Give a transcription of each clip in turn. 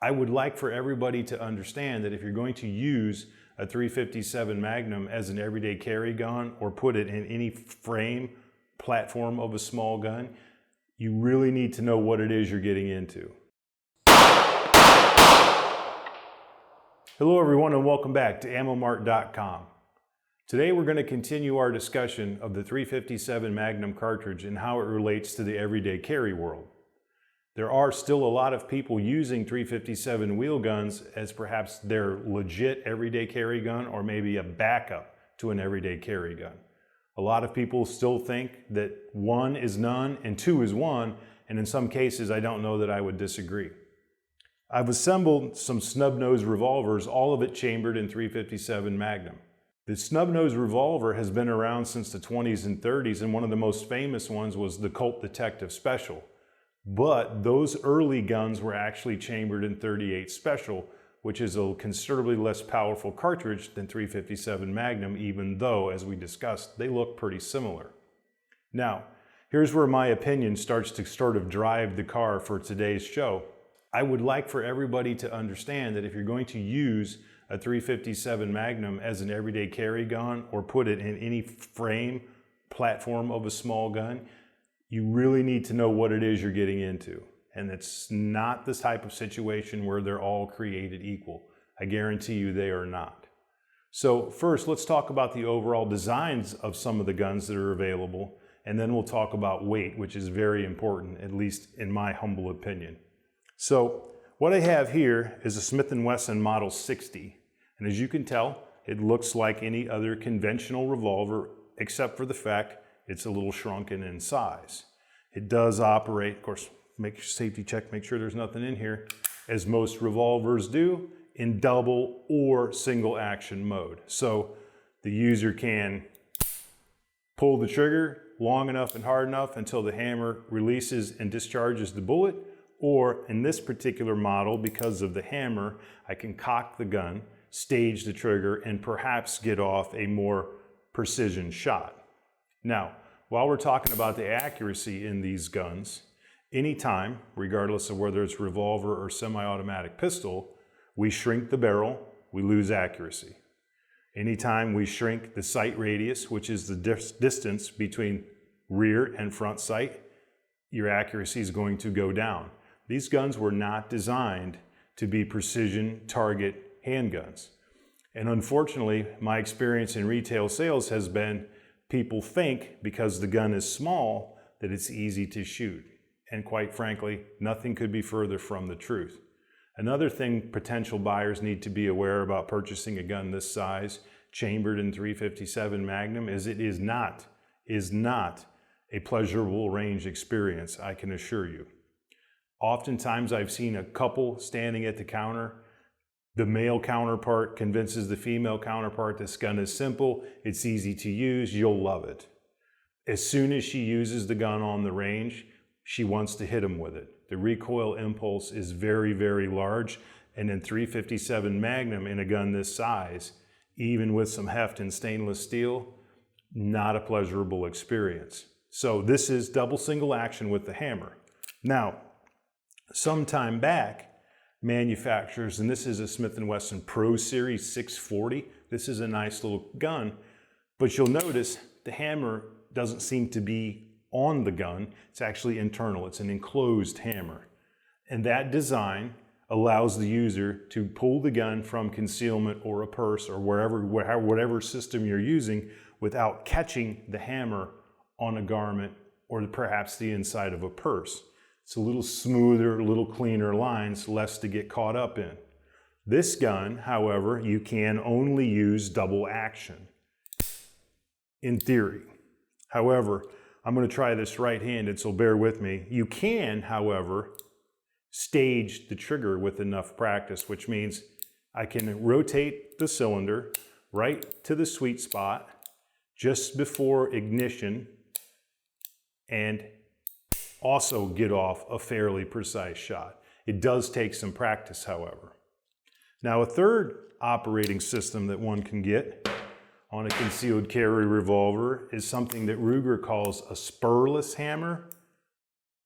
I would like for everybody to understand that if you're going to use a 357 Magnum as an everyday carry gun or put it in any frame platform of a small gun, you really need to know what it is you're getting into. Hello everyone and welcome back to AmmoMart.com. Today we're going to continue our discussion of the 357 Magnum cartridge and how it relates to the everyday carry world. There are still a lot of people using 357 wheel guns as perhaps their legit everyday carry gun or maybe a backup to an everyday carry gun. A lot of people still think that one is none and two is one, and in some cases I don't know that I would disagree. I've assembled some snub-nose revolvers, all of it chambered in 357 Magnum. The snub-nose revolver has been around since the 20s and 30s, and one of the most famous ones was the Colt Detective Special. But those early guns were actually chambered in 38 Special, which is a considerably less powerful cartridge than 357 Magnum, even though, as we discussed, they look pretty similar. Now, here's where my opinion starts to sort of drive the car for today's show. I would like for everybody to understand that if you're going to use a 357 Magnum as an everyday carry gun or put it in any frame platform of a small gun, you really need to know what it is you're getting into. And it's not this type of situation where they're all created equal. I guarantee you they are not. So first, let's talk about the overall designs of some of the guns that are available, and then we'll talk about weight, which is very important, at least in my humble opinion. So what I have here is a Smith & Wesson Model 60. And as you can tell, it looks like any other conventional revolver, except for the fact it's a little shrunken in size. It does operate, of course, make your safety check, make sure there's nothing in here, as most revolvers do, in double or single action mode. So the user can pull the trigger long enough and hard enough until the hammer releases and discharges the bullet, or in this particular model, because of the hammer, I can cock the gun, stage the trigger, and perhaps get off a more precision shot. Now, while we're talking about the accuracy in these guns, anytime, regardless of whether it's revolver or semi-automatic pistol, we shrink the barrel, we lose accuracy. Anytime we shrink the sight radius, which is the distance between rear and front sight, your accuracy is going to go down. These guns were not designed to be precision target handguns. And unfortunately, my experience in retail sales has been people think because the gun is small that it's easy to shoot. And quite frankly, nothing could be further from the truth. Another thing potential buyers need to be aware about purchasing a gun this size, chambered in 357 Magnum, is it is not a pleasurable range experience, I can assure you. Oftentimes I've seen a couple standing at the counter. The male counterpart convinces the female counterpart this gun is simple, it's easy to use, you'll love it. As soon as she uses the gun on the range, she wants to hit him with it. The recoil impulse is very, very large, and in 357 Magnum in a gun this size, even with some heft and stainless steel, not a pleasurable experience. So this is double single action with the hammer. Now, some time back, manufacturers, and this is a Smith & Wesson Pro Series 640. This is a nice little gun, but you'll notice the hammer doesn't seem to be on the gun. It's actually internal. It's an enclosed hammer. And that design allows the user to pull the gun from concealment or a purse or whatever system you're using without catching the hammer on a garment or perhaps the inside of a purse. It's a little smoother, a little cleaner lines, less to get caught up in. This gun, however, you can only use double action, in theory. However, I'm going to try this right-handed, so bear with me. You can, however, stage the trigger with enough practice, which means I can rotate the cylinder right to the sweet spot just before ignition and also get off a fairly precise shot. It does take some practice, however. Now, a third operating system that one can get on a concealed carry revolver is something that Ruger calls a spurless hammer.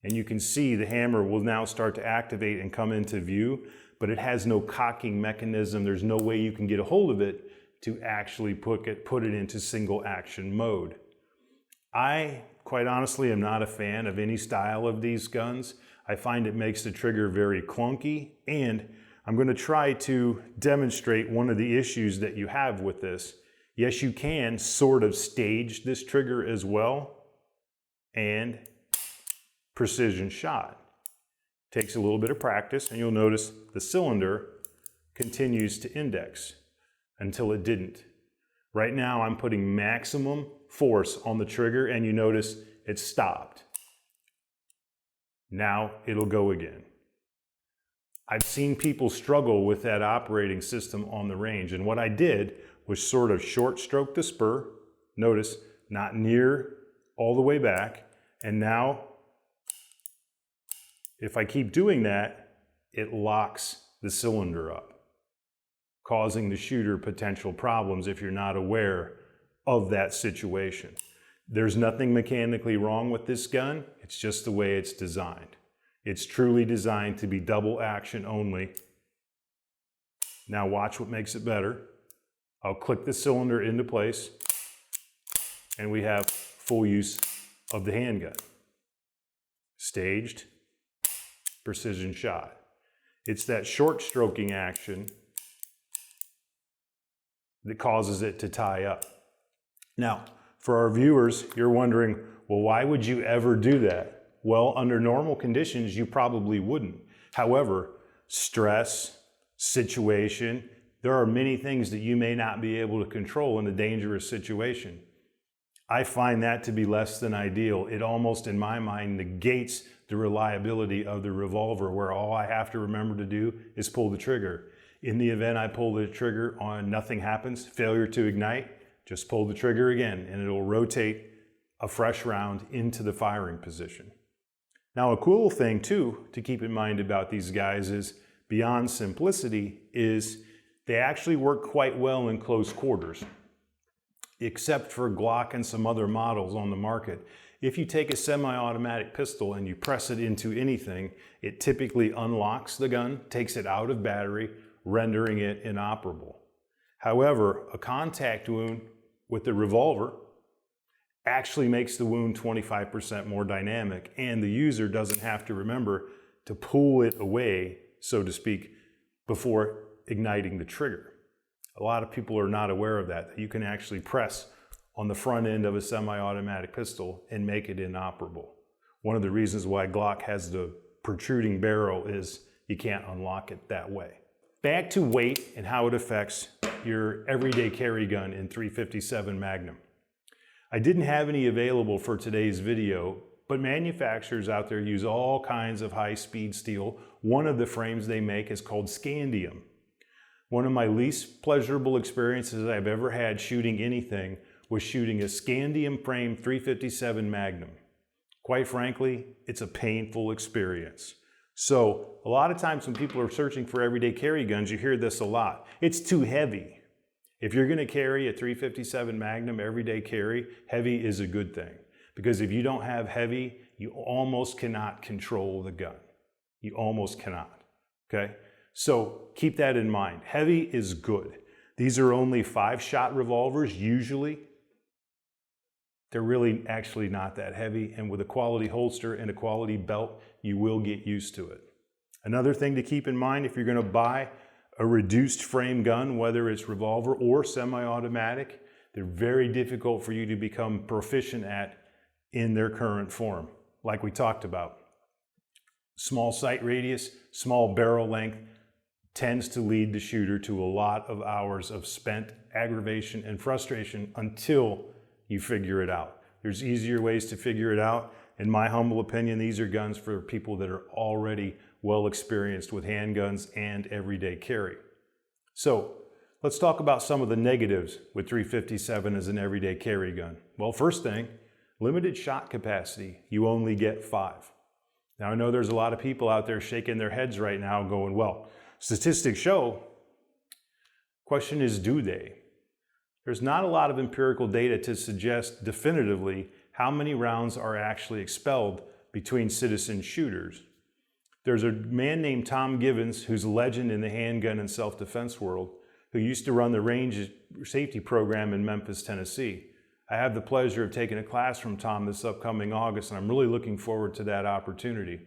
And you can see the hammer will now start to activate and come into view. but it has no cocking mechanism. There's no way you can get a hold of it to actually put it into single action mode. I, quite honestly, am not a fan of any style of these guns. I find it makes the trigger very clunky, and I'm going to try to demonstrate one of the issues that you have with this. Yes, you can sort of stage this trigger as well, and precision shot. Takes a little bit of practice, and you'll notice the cylinder continues to index until it didn't. Right now I'm putting maximum force on the trigger, and you notice it stopped. Now it'll go again. I've seen people struggle with that operating system on the range, and what I did was sort of short stroke the spur. Notice, not near all the way back, and now if I keep doing that, it locks the cylinder up, causing the shooter potential problems if you're not aware of that situation. There's nothing mechanically wrong with this gun, it's just the way it's designed. It's truly designed to be double action only. Now watch what makes it better. I'll click the cylinder into place, and we have full use of the handgun. Staged, precision shot. It's that short stroking action that causes it to tie up. Now, for our viewers, you're wondering, well, why would you ever do that? Well, under normal conditions, you probably wouldn't. However, stress, situation, there are many things that you may not be able to control in a dangerous situation. I find that to be less than ideal. It almost, in my mind, negates the reliability of the revolver, where all I have to remember to do is pull the trigger. In the event I pull the trigger on nothing happens, failure to ignite, just pull the trigger again, and it'll rotate a fresh round into the firing position. Now, a cool thing too to keep in mind about these guys is, beyond simplicity, is they actually work quite well in close quarters. Except for Glock and some other models on the market. If you take a semi-automatic pistol and you press it into anything, it typically unlocks the gun, takes it out of battery, rendering it inoperable. However, a contact wound with the revolver actually makes the wound 25% more dynamic, and the user doesn't have to remember to pull it away, so to speak, before igniting the trigger. A lot of people are not aware of that. You can actually press on the front end of a semi-automatic pistol and make it inoperable. One of the reasons why Glock has the protruding barrel is you can't unlock it that way. Back to weight and how it affects your everyday carry gun in 357 Magnum. I didn't have any available for today's video, but manufacturers out there use all kinds of high-speed steel. One of the frames they make is called scandium. One of my least pleasurable experiences I've ever had shooting anything was shooting a scandium frame 357 Magnum. Quite frankly, it's a painful experience. So a lot of times when people are searching for everyday carry guns, you hear this a lot. It's too heavy. If you're going to carry a 357 Magnum everyday carry, heavy is a good thing. Because if you don't have heavy, you almost cannot control the gun. You almost cannot, okay? So keep that in mind. Heavy is good. These are only 5-shot revolvers usually. They're really actually not that heavy, and with a quality holster and a quality belt, you will get used to it. Another thing to keep in mind, if you're going to buy a reduced frame gun, whether it's revolver or semi-automatic, they're very difficult for you to become proficient at in their current form, like we talked about. Small sight radius, small barrel length tends to lead the shooter to a lot of hours of spent aggravation and frustration until you figure it out. There's easier ways to figure it out. In my humble opinion, these are guns for people that are already well experienced with handguns and everyday carry. So let's talk about some of the negatives with 357 as an everyday carry gun. Well, first thing, limited shot capacity. You only get 5. Now I know there's a lot of people out there shaking their heads right now going, well, statistics show. Question is, do they? There's not a lot of empirical data to suggest definitively how many rounds are actually expelled between citizen shooters. There's a man named Tom Givens, who's a legend in the handgun and self-defense world, who used to run the range safety program in Memphis, Tennessee. I have the pleasure of taking a class from Tom this upcoming August, and I'm really looking forward to that opportunity.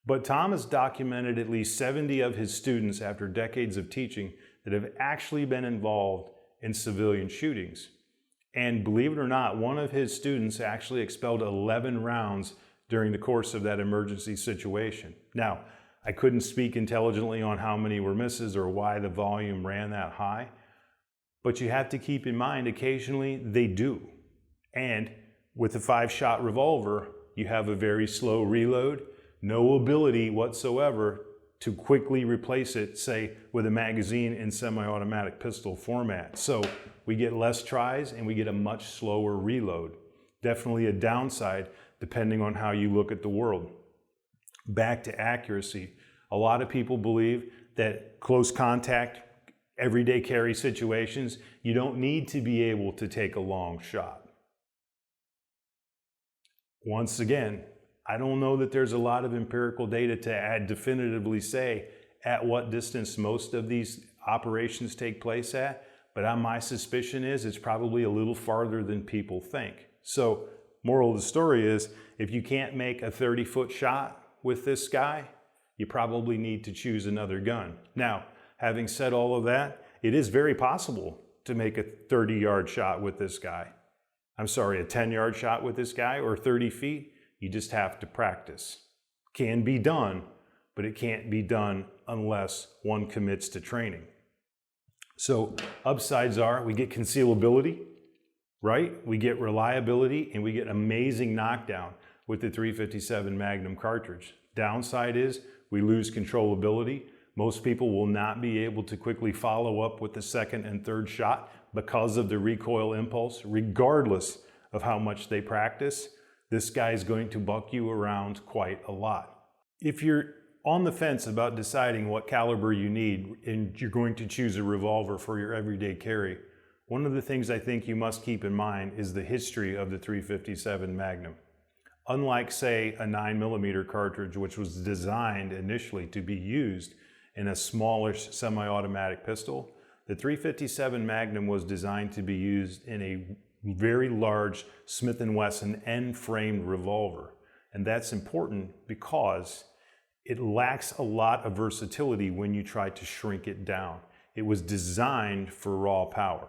But Tom has documented at least 70 of his students after decades of teaching that have actually been involved in civilian shootings. And believe it or not, one of his students actually expelled 11 rounds during the course of that emergency situation. Now, I couldn't speak intelligently on how many were misses or why the volume ran that high, but you have to keep in mind occasionally they do. And with a 5-shot revolver, you have a very slow reload, no ability whatsoever to quickly replace it, say, with a magazine in semi-automatic pistol format. So we get less tries and we get a much slower reload. Definitely a downside depending on how you look at the world. Back to accuracy. A lot of people believe that close contact, everyday carry situations, you don't need to be able to take a long shot. Once again, I don't know that there's a lot of empirical data to definitively say at what distance most of these operations take place at, but my suspicion is it's probably a little farther than people think. So, moral of the story is, if you can't make a 30-foot shot with this guy, you probably need to choose another gun. Now, having said all of that, it is very possible to make a 30-yard shot with this guy. I'm sorry, a 10-yard shot with this guy, or 30 feet. You just have to practice. Can be done, but it can't be done unless one commits to training. So upsides are we get concealability, right? We get reliability, and we get amazing knockdown with the 357 Magnum cartridge. Downside is we lose controllability. Most people will not be able to quickly follow up with the second and third shot because of the recoil impulse, regardless of how much they practice. This guy is going to buck you around quite a lot. If you're on the fence about deciding what caliber you need and you're going to choose a revolver for your everyday carry, one of the things I think you must keep in mind is the history of the 357 Magnum. Unlike, say, a 9mm cartridge, which was designed initially to be used in a smallish semi-automatic pistol, the 357 Magnum was designed to be used in a very large Smith & Wesson end-framed revolver. And that's important because it lacks a lot of versatility when you try to shrink it down. It was designed for raw power,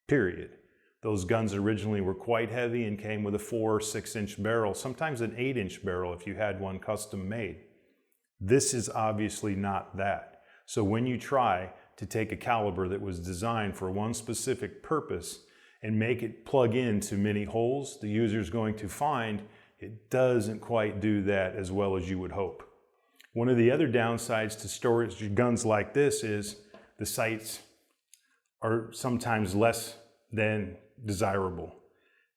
period. Those guns originally were quite heavy and came with a 4 or 6-inch barrel, sometimes an 8-inch barrel if you had one custom made. This is obviously not that. So when you try to take a caliber that was designed for one specific purpose and make it plug into many holes, the user is going to find it doesn't quite do that as well as you would hope. One of the other downsides to storage guns like this is the sights are sometimes less than desirable.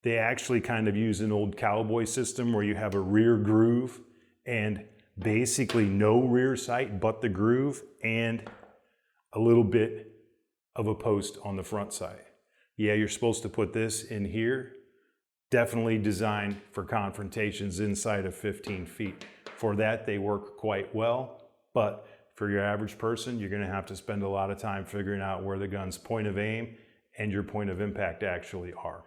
They actually kind of use an old cowboy system where you have a rear groove and basically no rear sight but the groove and a little bit of a post on the front side. Yeah, you're supposed to put this in here. Definitely designed for confrontations inside of 15 feet. For that, they work quite well, but for your average person, you're going to have to spend a lot of time figuring out where the gun's point of aim and your point of impact actually are.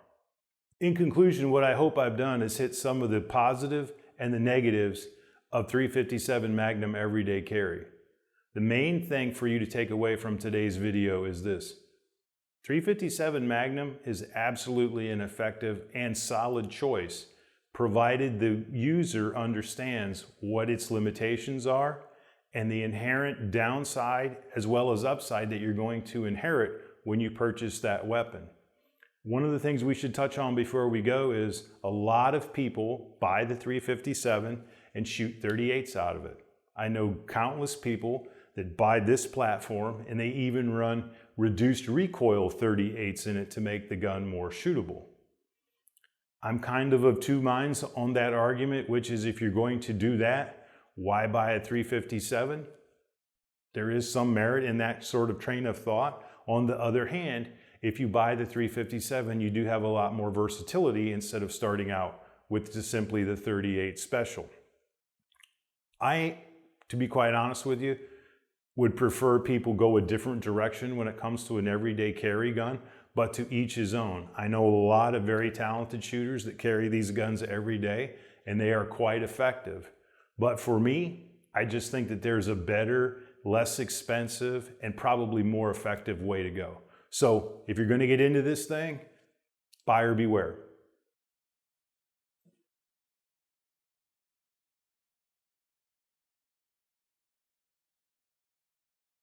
In conclusion, what I hope I've done is hit some of the positive and the negatives of 357 Magnum everyday carry. The main thing for you to take away from today's video is this. 357 Magnum is absolutely an effective and solid choice, provided the user understands what its limitations are and the inherent downside as well as upside that you're going to inherit when you purchase that weapon. One of the things we should touch on before we go is a lot of people buy the 357 and shoot 38s out of it. I know countless people that buy this platform and they even run reduced recoil 38s in it to make the gun more shootable. I'm kind of two minds on that argument, which is if you're going to do that, why buy a 357? There is some merit in that sort of train of thought. On the other hand, if you buy the 357, you do have a lot more versatility instead of starting out with just simply the 38 special. I to be quite honest with you, would prefer people go a different direction when it comes to an everyday carry gun, but to each his own. I know a lot of very talented shooters that carry these guns every day, and they are quite effective. But for me, I just think that there's a better, less expensive, and probably more effective way to go. So if you're going to get into this thing, buyer beware.